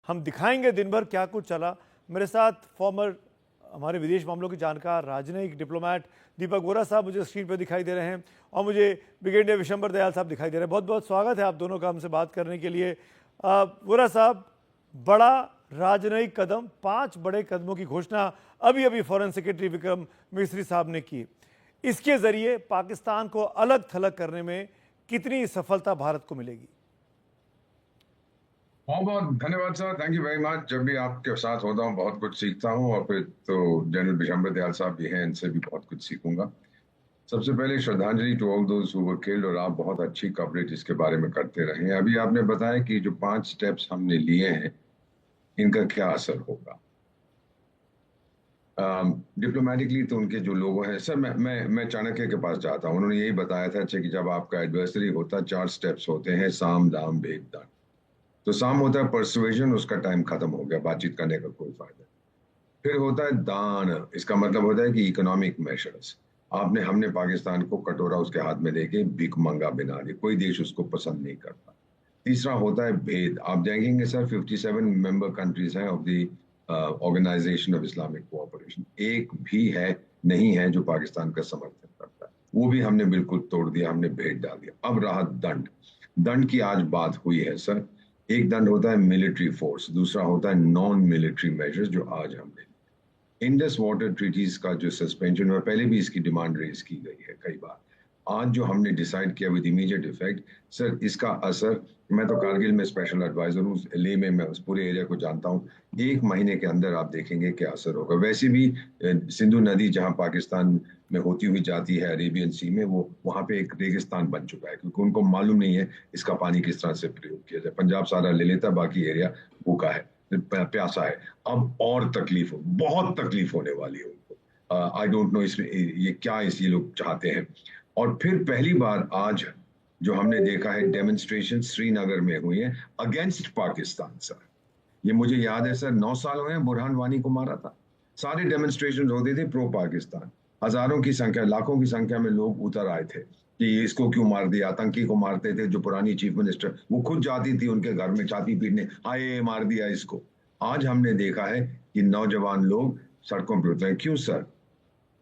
हम दिखाएंगे दिन भर क्या कुछ चला। मेरे साथ फॉर्मर हमारे विदेश मामलों के जानकार, राजनयिक, डिप्लोमैट दीपक वोरा साहब मुझे स्क्रीन पर दिखाई दे रहे हैं और मुझे ब्रिगेडियर विशंबर दयाल साहब दिखाई दे रहे हैं। बहुत बहुत स्वागत है आप दोनों का हमसे बात करने के लिए। वोरा साहब, बड़ा राजनयिक कदम, 5 बड़े कदमों की घोषणा अभी अभी फॉरेन सेक्रेटरी विक्रम मिस्री साहब ने की। इसके जरिए पाकिस्तान को अलग थलग करने में कितनी सफलता भारत को मिलेगी? बहुत बहुत धन्यवाद sir, thank you very much. जब भी आपके साथ होता हूँ बहुत कुछ सीखता हूँ, और फिर तो जनरल विशंबर दयाल साहब भी हैं, इनसे भी बहुत कुछ सीखूंगा। सबसे पहले श्रद्धांजलि to all those who were killed, और आप बहुत अच्छी कवरेज इसके बारे में करते रहे हैं। अभी आपने बताया कि जो 5 स्टेप्स हमने लिए हैं इनका क्या असर होगा डिप्लोमेटिकली। तो उनके जो लोग हैं सर, मैं चाणक्य के पास जाता हूँ, उन्होंने यही बताया था अच्छा कि जब आपका एडवर्सरी होता 4 स्टेप्स होते हैं, साम दाम भेद दंड। तो साम होता है परसुएजन, उसका टाइम खत्म हो गया, बातचीत करने का कोई फायदा नहीं। फिर होता है दान, इसका मतलब होता है कि इकोनॉमिक मेजर्स। हमने पाकिस्तान को कटोरा उसके हाथ में देके भीख मंगा बना दिया, कोई देश उसको पसंद नहीं करता। तीसरा होता है भेद। आप देखेंगे सर 57 मेंबर कंट्रीज हैं of the organisation of Islamic cooperation, एक भी है नहीं है जो पाकिस्तान का समर्थन करता है। वो भी हमने बिल्कुल तोड़ दिया, हमने भेद डाल दिया। अब रहा दंड। दंड की आज बात हुई है सर। एक दंड होता है मिलिट्री फोर्स, दूसरा होता है नॉन मिलिट्री मेजर्स जो आज हमने। इंडस वाटर ट्रीटीज का जो सस्पेंशन हुआ, पहले भी इसकी डिमांड रेज की गई है कई बार। आज जो हमने डिसाइड किया विद इमीडिएट इफेक्ट, सर इसका असर, मैं तो कारगिल में स्पेशल एडवाइजर हूँ, ले में मैं उस पूरे एरिया को जानता हूँ। 1 महीने के अंदर आप देखेंगे क्या असर होगा। वैसे भी सिंधु नदी जहाँ पाकिस्तान में होती हुई जाती है अरेबियन सी में, वो वहां पे एक रेगिस्तान बन चुका है, क्योंकि उनको मालूम नहीं है इसका पानी किस तरह से प्रयोग किया जाए। पंजाब सारा ले लेता, बाकी एरिया भूखा है, प्यासा है। अब और तकलीफ हो, बहुत तकलीफ होने वाली है उनको। आई डोंट नो इसमें ये क्या ये लोग चाहते हैं। और फिर पहली बार आज जो हमने देखा है डेमोन्स्ट्रेशन श्रीनगर में हुई है अगेंस्ट पाकिस्तान सर। ये मुझे याद है सर, 9 साल हुए हैं बुरहान वानी को मारा था, सारे डेमोन्स्ट्रेशन होते थे प्रो पाकिस्तान। हजारों की संख्या, लाखों की संख्या में लोग उतर आए थे कि इसको क्यों मार दिया। आतंकी को मारते थे, जो पुरानी चीफ मिनिस्टर, वो खुद जाती थी उनके घर में छाती पीटने, आए मार दिया इसको। आज हमने देखा है कि नौजवान लोग सड़कों पर उतरे। क्यों सर?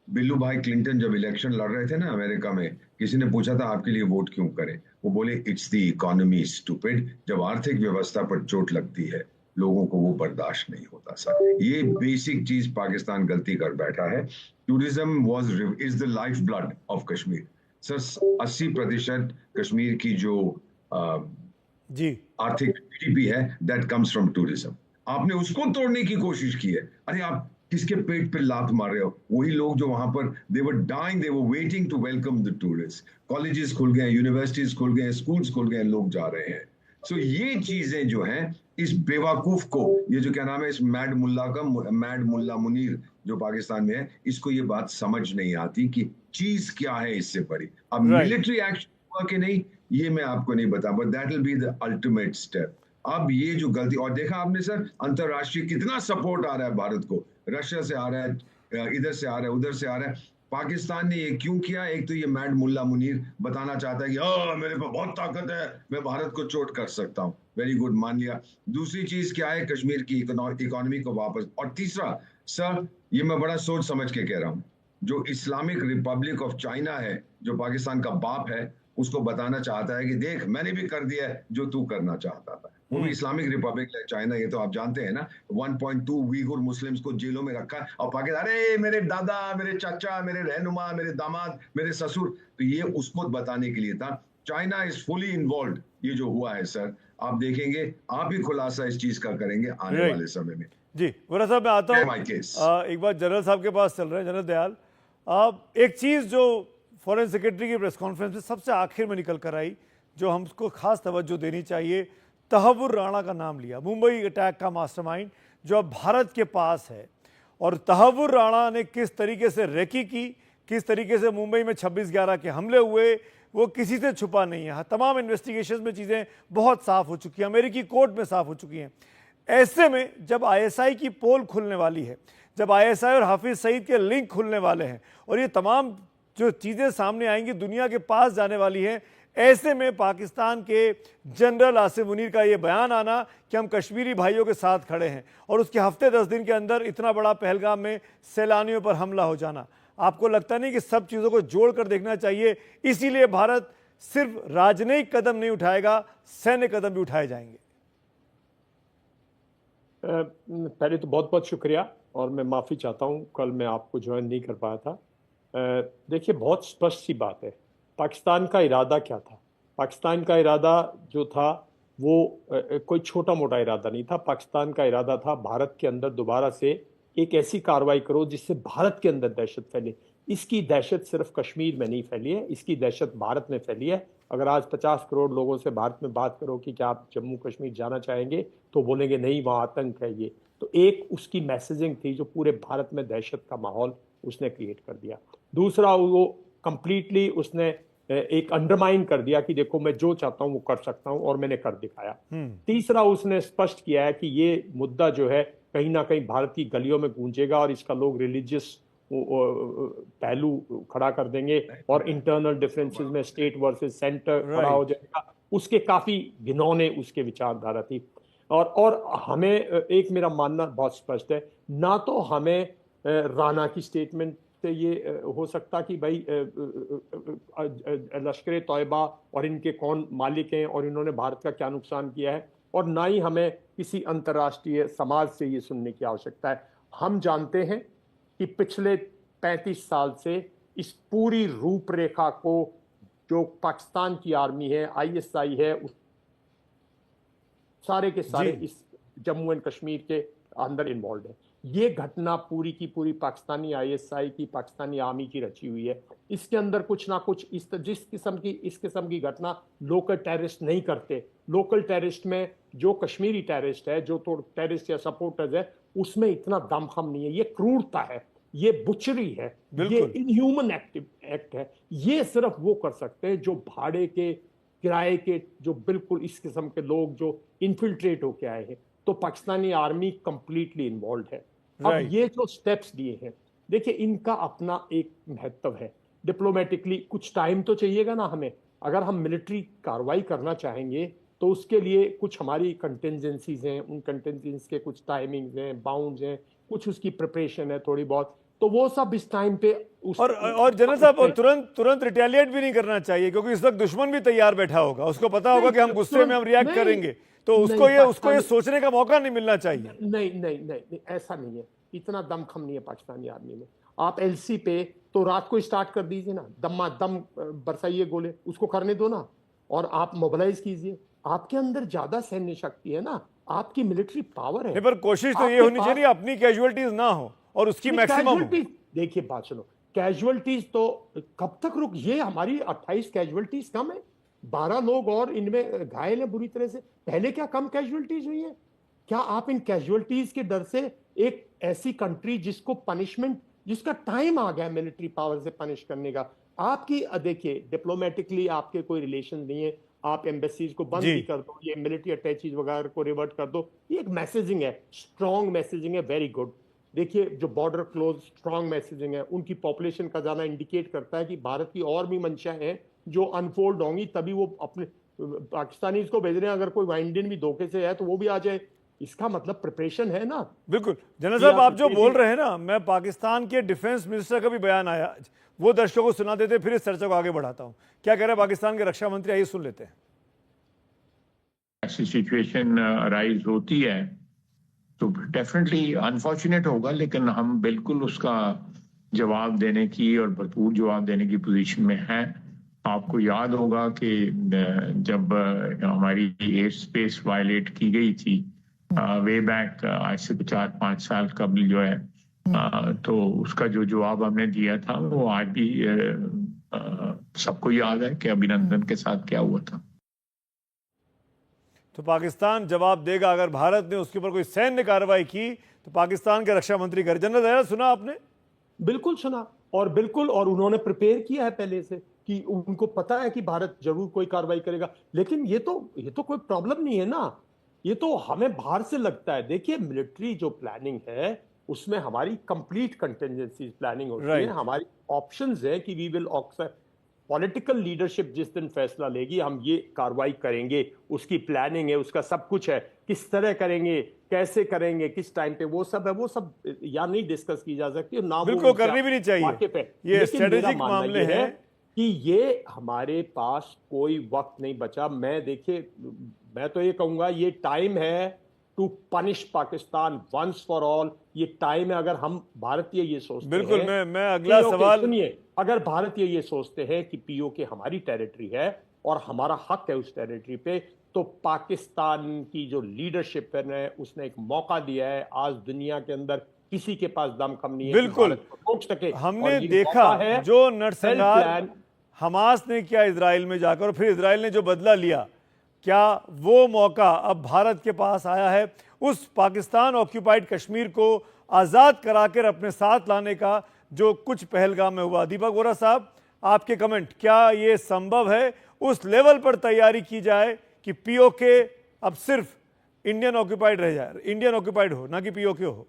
बिल्लू भाई क्लिंटन जब इलेक्शन लड़ रहे थे ना अमेरिका में, किसी ने पूछा था आपके लिए वोट क्यों करें, वो बोले इट्स द इकोनॉमी स्टूपिड। जब आर्थिक व्यवस्था पर चोट लगती है लोगों को वो बर्दाश्त नहीं होता सर। ये बेसिक चीज पाकिस्तान गलती कर बैठा है। Tourism was is the life blood of Kashmir sir. 80% Kashmir की जो जी, आर्थिक जीडीपी है दैट कम्स फ्रॉम टूरिज्म। आपने उसको तोड़ने की कोशिश की है। अरे आप किसके पेट पे लात मार रहे हो? वही लोग जो वहां पर they were dying, they were waiting to welcome the tourist. Colleges खुल गए, यूनिवर्सिटीज खुल गए, स्कूल्स खुल गए, लोग जा रहे हैं। सो ये चीजें जो हैं, इस बेवकूफ को, ये जो क्या नाम है इस मैड मुल्ला का, मैड मुल्ला मुनीर जो पाकिस्तान में है, इसको ये बात समझ नहीं आती कि चीज क्या है इससे बड़ी। अब राइट। मिलिट्री एक्शन हुआ कि नहीं ये मैं आपको नहीं बता, but that will be the ultimate step. अब ये जो गलती, और देखा आपने सर अंतरराष्ट्रीय कितना सपोर्ट आ रहा है भारत को, रशिया से आ रहा है, इधर से आ रहा है, उधर से आ रहा है। पाकिस्तान ने ये क्यों किया? एक तो ये मैड मुल्ला मुनीर बताना चाहता है कि मेरे पे बहुत ताकत है, मैं भारत को चोट कर सकता हूँ। वेरी गुड, मान लिया। दूसरी चीज क्या है? कश्मीर की इकोनॉमी को वापस। और तीसरा सर, ये मैं बड़ा सोच समझ के कह रहा हूँ, जो इस्लामिक रिपब्लिक ऑफ चाइना है, जो पाकिस्तान का बाप है, उसको बताना चाहता है कि देख मैंने भी कर दिया है जो तू करना चाहता था। वो भी इस्लामिक रिपब्लिक है चाइना, ये तो आप जानते हैं ना। 1.2 वीगुर मुस्लिम्स को जेलों में रखा है, और पाकिस्तान अरे मेरे दादा, मेरे चाचा, मेरे रहनुमा, मेरे दामाद, मेरे ससुर। तो ये उसको बताने के लिए था। China is fully involve. ये जो हुआ है सर, आप देखेंगे, आप ही खुलासा इस चीज का करेंगे आने राइट। वाले समय में। जी, वोरा साहब मैं आता हूँ। My case. एक बार जनरल साहब के पास चल रहे हैं, जनरल दयाल। एक चीज़ जो फॉरेन सेक्रेटरी की प्रेस कॉन्फ्रेंस में सबसे आखिर में निकल कर आई, जो हमको खास तवज्जो देनी चाहिए, तहव्वुर राणा का नाम लिया, मुंबई अटैक का मास्टरमाइंड जो अब भारत के पास है। और तहव्वुर राणा ने किस तरीके से रेकी की, किस तरीके से मुंबई में 26/11 के हमले हुए, वो किसी से छुपा नहीं है। तमाम इन्वेस्टिगेशन में चीज़ें बहुत साफ हो चुकी हैं, अमेरिकी कोर्ट में साफ हो चुकी हैं। ऐसे में जब आईएसआई की पोल खुलने वाली है, जब आईएसआई और हाफिज सईद के लिंक खुलने वाले हैं, और ये तमाम जो चीज़ें सामने आएंगी दुनिया के पास जाने वाली है, ऐसे में पाकिस्तान के जनरल आसिफ मुनीर का ये बयान आना कि हम कश्मीरी भाइयों के साथ खड़े हैं और उसके हफ्ते 10 दिन के अंदर इतना बड़ा पहलगाम में सैलानियों पर हमला हो जाना, आपको लगता नहीं कि सब चीज़ों को जोड़कर देखना चाहिए? इसीलिए भारत सिर्फ राजनयिक कदम नहीं उठाएगा, सैन्य कदम भी उठाए जाएंगे। पहले तो बहुत बहुत शुक्रिया और मैं माफ़ी चाहता हूँ, कल मैं आपको ज्वाइन नहीं कर पाया था। देखिए, बहुत स्पष्ट सी बात है, पाकिस्तान का इरादा क्या था? पाकिस्तान का इरादा जो था वो कोई छोटा मोटा इरादा नहीं था। पाकिस्तान का इरादा था भारत के अंदर दोबारा से एक ऐसी कार्रवाई करो जिससे भारत के अंदर दहशत फैले। इसकी दहशत सिर्फ कश्मीर में नहीं फैली है, इसकी दहशत भारत में फैली है। अगर आज 50 करोड़ लोगों से भारत में बात करो कि क्या आप जम्मू कश्मीर जाना चाहेंगे, तो बोलेंगे नहीं, वहाँ आतंक है। ये तो एक उसकी मैसेजिंग थी जो पूरे भारत में दहशत का माहौल उसने क्रिएट कर दिया। दूसरा, वो कंप्लीटली उसने एक अंडरमाइन कर दिया कि देखो मैं जो चाहता हूं वो कर सकता हूं और मैंने कर दिखाया। तीसरा, उसने स्पष्ट किया है कि ये मुद्दा जो है कहीं ना कहीं भारत की गलियों में गूंजेगा और इसका लोग रिलीजियस पहलू खड़ा कर देंगे और इंटरनल डिफरेंसेस में स्टेट वर्सेस सेंटर खड़ा हो जाएगा। उसके काफी घिनौने उसके विचारधारा थी। और हमें एक मेरा मानना बहुत स्पष्ट है, ना तो हमें राणा की स्टेटमेंट से ये हो सकता कि भाई लश्कर तौयबा और इनके कौन मालिक हैं और इन्होंने भारत का क्या नुकसान किया है, और ना ही हमें किसी अंतर्राष्ट्रीय समाज से ये सुनने की आवश्यकता है। हम जानते हैं कि पिछले 35 साल से इस पूरी रूपरेखा को जो पाकिस्तान की आर्मी है, ISI है, सारे के सारे इस जम्मू एंड कश्मीर के अंदर इन्वॉल्व है। ये घटना पूरी की पूरी पाकिस्तानी ISI की, पाकिस्तानी आर्मी की रची हुई है। इसके अंदर कुछ ना कुछ इस किस्म की घटना लोकल टेररिस्ट नहीं करते। लोकल टेररिस्ट में जो कश्मीरी टेररिस्ट है, जो तो टेररिस्ट या सपोर्टर्स है, उसमें इतना दमखम नहीं है। ये क्रूरता है, ये बुचरी है, ये इनह्यूमन एक्ट है। ये सिर्फ वो कर सकते हैं जो भाड़े के, किराए के, जो बिल्कुल इस किस्म के लोग जो इन्फिल्ट्रेट होके आए हैं। तो पाकिस्तानी आर्मी कंप्लीटली इन्वॉल्व है। अब ये जो स्टेप्स दिए हैं, देखिए इनका अपना एक महत्व है। डिप्लोमेटिकली कुछ टाइम तो चाहिएगा ना हमें। अगर हम मिलिट्री कार्रवाई करना चाहेंगे तो उसके लिए कुछ हमारी कंटिजेंसीज हैं, उन कंटिजेंसीज के कुछ टाइमिंग्स हैं, बाउंड्स हैं, कुछ उसकी प्रिपरेशन है थोड़ी बहुत, तो वो सब इस टाइम पे और जनरल साहब तुरंत रिटेलिएट भी नहीं करना चाहिए, क्योंकि इस वक्त दुश्मन भी तैयार बैठा होगा, उसको पता होगा कि हम गुस्से में हम रिएक्ट करेंगे, तो उसको ये सोचने का मौका नहीं मिलना चाहिए। नहीं, ऐसा नहीं है। इतना दमखम नहीं है पाकिस्तानी आर्मी में। आप LC पे तो रात को स्टार्ट कर दीजिए ना, दम बरसाइए गोले, उसको करने दो ना, और आप मोबिलाइज कीजिए। आपके अंदर ज्यादा सैन्य शक्ति है ना, आपकी मिलिट्री पावर है। पर कोशिश तो ये होनी चाहिए अपनी कैजुअलिटीज ना हो और उसकी मैक्सिमम हो। देखिए बात सुनो, कैजुअलिटीज तो कब तक रुक, ये हमारी 28 कैजुअलिटीज कम है, 12 लोग और इनमें घायल हैं बुरी तरह से। पहले क्या कम कैजुअलिटीज हुई है? क्या आप इन कैजुअलिटीज के डर से एक ऐसी कंट्री जिसको पनिशमेंट, जिसका टाइम आ गया मिलिट्री पावर से पनिश करने का, आपकी देखिए डिप्लोमेटिकली आपके कोई रिलेशन नहीं है, आप एम्बेसीज को बंद भी कर दो, ये मिलिट्री अटैचीज वगैरह को रिवर्ट कर दो, ये एक मैसेजिंग है, स्ट्रॉन्ग मैसेजिंग है, वेरी गुड। देखिए जो बॉर्डर क्लोज स्ट्रॉन्ग मैसेजिंग है, उनकी पॉपुलेशन का जाना इंडिकेट करता है कि भारत की और भी मंशा है जो अनफोल्ड होंगी, तभी वो अपने पाकिस्तानी को भेज रहे हैं। अगर कोई इंडियन भी धोखे से है तो वो भी आ जाए, इसका मतलब प्रिपरेशन है ना। बिल्कुल जनरल साहब, आप जो बोल रहे हैं ना, मैं पाकिस्तान के डिफेंस मिनिस्टर का भी बयान आया, वो दर्शकों को सुना देते, फिर इस चर्चा को आगे बढ़ाता हूं। क्या कह रहे हैं पाकिस्तान के रक्षा मंत्री, आइए सुन लेते हैं। ऐसी सिचुएशन अराइज होती है तो डेफिनेटली अनफॉर्चुनेट होगा, लेकिन हम बिल्कुल उसका जवाब देने की और भरपूर जवाब देने की पोजीशन में हैं। आपको याद होगा कि जब हमारी एयर स्पेस वायलेट की गई थी वे बैक, आज से 4-5 साल कबल जो है, तो उसका जो जवाब हमने दिया था वो आज भी सबको याद है कि अभिनंदन के साथ क्या हुआ था। तो पाकिस्तान जवाब देगा अगर भारत ने उसके ऊपर कोई सैन्य कार्रवाई की, तो पाकिस्तान के रक्षा मंत्री कर। जनरल दयाल, सुना आपने? बिल्कुल सुना, और बिल्कुल, और उन्होंने प्रिपेयर किया है पहले से कि उनको पता है कि भारत जरूर कोई कार्रवाई करेगा। लेकिन ये तो कोई प्रॉब्लम नहीं है ना, ये तो हमें बाहर से लगता है। देखिए मिलिट्री जो प्लानिंग है उसमें हमारी कंप्लीट कंटिजेंसी प्लानिंग होती है, हमारी ऑप्शंस है कि वी विल पॉलिटिकल लीडरशिप जिस दिन फैसला लेगी हम ये कार्रवाई करेंगे, उसकी प्लानिंग है, उसका सब कुछ है, किस तरह करेंगे, कैसे करेंगे, किस टाइम पे, वो सब है, वो सब यहाँ नहीं डिस्कस की जा सकती और ना वो बिल्कुल उनका करनी भी नहीं चाहिए। वाकिफ है। ये लेकिन मेरा स्ट्रेटेजिक मानना मामले ये है हैं। कि ये हमारे पास कोई वक्त नहीं बचा। देखिए, मैं तो ये कहूंगा ये टाइम है to punish Pakistan once for all. ये टाइम है, अगर हम भारतीय ये सोचते बिल्कुल, हैं मैं अगला POK सवाल सुनिए, अगर भारतीय ये सोचते हैं कि POK हमारी टेरिटरी है और हमारा हक है उस टेरिटरी पे, तो पाकिस्तान की जो लीडरशिप है उसने एक मौका दिया है। आज दुनिया के अंदर किसी के पास दम कम नहीं है कि बिल्कुल भारत को रोक सके। हमने और ये देखा मौका है जो सेल्फ नरसंहार प्लान। हमास ने किया इजराइल में जाकर और फिर इजराइल ने जो बदला लिया, क्या वो मौका अब भारत के पास आया है उस पाकिस्तान ऑक्यूपाइड कश्मीर को आज़ाद कराकर अपने साथ लाने का जो कुछ पहलगाम में हुआ? दीपक वोरा साहब, आपके कमेंट, क्या ये संभव है उस लेवल पर तैयारी की जाए कि POK अब सिर्फ इंडियन ऑक्यूपाइड रह जाए, इंडियन ऑक्यूपाइड हो, ना कि POK हो?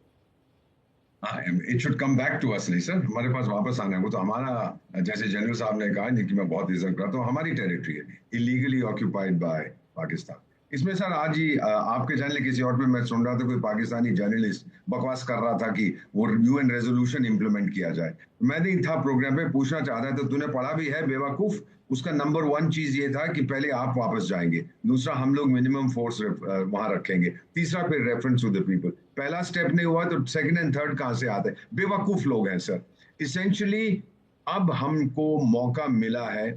It should come back to us, नहीं सर, हमारे पास वापस आना है। वो तो हमारा, जैसे जनरल साहब ने कहा, जिनकी मैं बहुत इज्जत करता हूँ, हमारी टेरिटरी है, इलीगली ऑक्यूपाइड बाय पाकिस्तान। इसमें सर आज ही आपके चैनल किसी और पे मैं सुन रहा था, कोई पाकिस्तानी जर्नलिस्ट बकवास कर रहा था कि वो UN रेजोल्यूशन इंप्लीमेंट किया जाए। मैं नहीं था प्रोग्राम पे, पूछना चाह रहा था, तूने पढ़ा भी है बेवकूफ? उसका नंबर 1 चीज ये था कि पहले आप वापस जाएंगे, दूसरा हम लोग मिनिमम फोर्स वहां रखेंगे, तीसरा फिर रेफरेंस टू द पीपल। पहला स्टेप नहीं हुआ तो सेकंड एंड थर्ड कहां से आते हैं? बेवकूफ लोग हैं सर। इसेंशियली अब हमको मौका मिला है।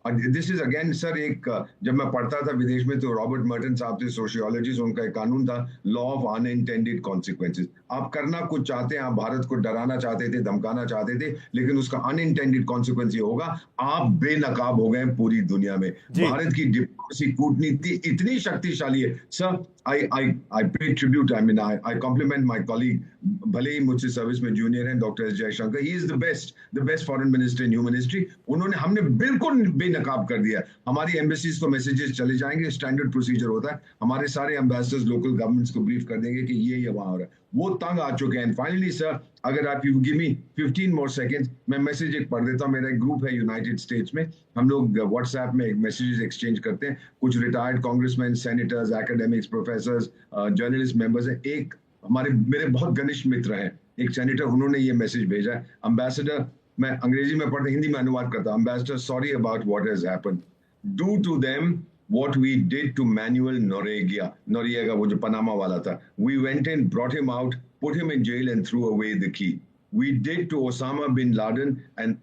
दिस इज अगेन सर, एक जब मैं पढ़ता था विदेश में तो रॉबर्ट मर्टन साहब थे सोशियोलॉजिस्ट, उनका एक कानून था, लॉ ऑफ अनइंटेंडेड कॉन्सिक्वेंसेस। आप करना कुछ चाहते हैं, आप भारत को डराना चाहते थे, धमकाना चाहते थे, लेकिन उसका अनइंटेंडेड कॉन्सिक्वेंस ये होगा, आप बेनकाब हो गए पूरी दुनिया में। भारत की डिप्लोमेसी, कूटनीति इतनी शक्तिशाली है sir. I pay tribute. I mean, I compliment my colleague. भले ही मुझसे सर्विस में जूनियर हैं, doctor S Jaishankar, he is the best foreign minister in human history. उन्होंने, हमने बिल्कुल बेनकाब कर दिया। हमारी एम्बेसीज को मैसेजेस चले जाएंगे, स्टैंडर्ड प्रोसीजर होता है, हमारे सारे एम्बेसडर्स लोकल गवर्नमेंट्स को ब्रीफ कर देंगे कि ये वहां हो रहा है। वो तंग आ चुके हैं। फाइनली सर, अगर आप you give me 15 more seconds, मैं मैसेज एक पढ़ देता हूँ। मेरा एक ग्रुप है यूनाइटेड स्टेट्स में, हम लोग व्हाट्सएप में मैसेजेस एक्सचेंज करते हैं। कुछ retired congressman, senators, academics, professors, journalist members हैं। एक मेरे बहुत घनिष्ठ मित्र हैं, एक सेनेटर, उन्होंने ये मैसेज भेजा है। एम्बेसडर, मैं अंग्रेजी में पढ़ता, हिंदी में अनुवाद करता हूं। Ambassador, sorry about what has happened, do to them what we did to Manuel Noriega, वो जो पनामा वाला था। We went in, brought him out, put him in jail and threw away the key. We did to Osama bin Laden and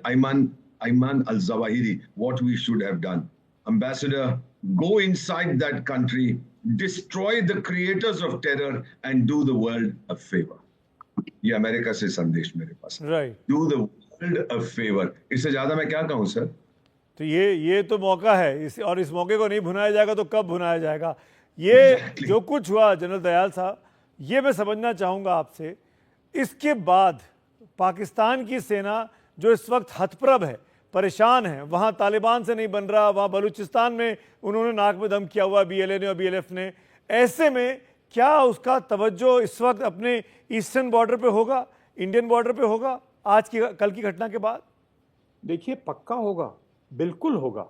Ayman al-Zawahiri what we should have done. Ambassador, go inside that country, destroy the creators of terror and do the world a favor. ये America से संदेश मेरे पास। Right. Do the world a favor. इससे ज्यादा मैं क्या कहूँ sir? तो ये तो मौका है, और इस मौके को नहीं भुनाया जाएगा तो कब भुनाया जाएगा? ये Exactly. जो कुछ हुआ जनरल दयाल साहब, ये मैं समझना चाहूँगा आपसे, इसके बाद पाकिस्तान की सेना जो इस वक्त हतप्रभ है, परेशान है, वहाँ तालिबान से नहीं बन रहा, वहाँ बलूचिस्तान में उन्होंने नाक में दम किया हुआ BLA ने और BLF ने, ऐसे में क्या उसका तवज्जो इस वक्त अपने ईस्टर्न बॉर्डर पे होगा, इंडियन बॉर्डर पे होगा आज की, कल की घटना के बाद? देखिए, पक्का होगा, बिल्कुल होगा।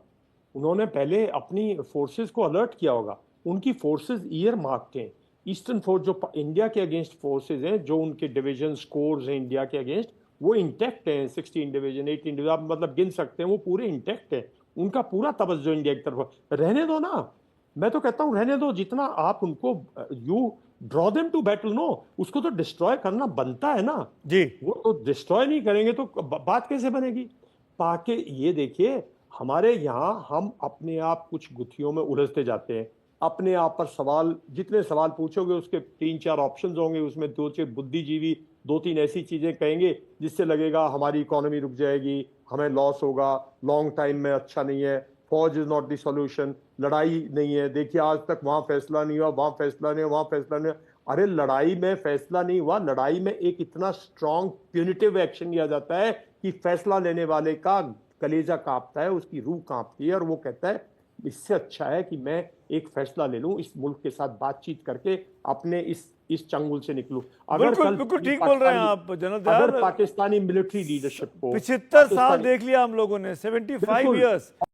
उन्होंने पहले अपनी फोर्सेस को अलर्ट किया होगा। उनकी फोर्सेस ईयर मार्क हैं। ईस्टर्न फोर्स जो इंडिया के अगेंस्ट फोर्सेस हैं, जो उनके डिवीजन कोर्स हैं इंडिया के अगेंस्ट, वो इंटैक्ट हैं। 16 डिवीजन, 18 डिवीजन, आप मतलब गिन सकते हैं, वो पूरे इंटैक्ट हैं। उनका पूरा तवज्जो इंडिया की तरफ। रहने दो ना, मैं तो कहता हूँ रहने दो। जितना आप उनको you draw them to battle, no, उसको तो डिस्ट्रॉय करना बनता है ना जी। वो तो डिस्ट्रॉय नहीं करेंगे तो बात कैसे बनेगी? पाके ये देखिए, हमारे यहाँ हम अपने आप कुछ गुत्थियों में उलझते जाते हैं। अपने आप पर सवाल, जितने सवाल पूछोगे उसके 3-4 ऑप्शंस होंगे, उसमें 2-4 बुद्धिजीवी 2-3 ऐसी चीजें कहेंगे जिससे लगेगा हमारी इकोनॉमी रुक जाएगी, हमें लॉस होगा, लॉन्ग टाइम में अच्छा नहीं है, फौज इज नॉट द सॉल्यूशन, लड़ाई नहीं है। देखिए, आज तक वहां फैसला नहीं हुआ, वहां फैसला नहीं हुआ, वहां फैसला नहीं हुआ। अरे लड़ाई में फैसला नहीं हुआ, लड़ाई में एक इतना स्ट्रॉन्ग प्यूनिटिव एक्शन लिया जाता है कि फैसला लेने वाले का कलेजा कांपता है, उसकी रूह कांपती है और वो कहता है इससे अच्छा है कि मैं एक फैसला ले लूं, इस मुल्क के साथ बातचीत करके अपने इस चंगुल से निकलूं। बिल्कुल बिल्कुल ठीक बोल रहे हैं आप जनरल दयाल। अगर पाकिस्तानी मिलिट्री लीडरशिप को 75 साल देख लिया हम लोगों ने, 75 बिल्कुल। इयर्स।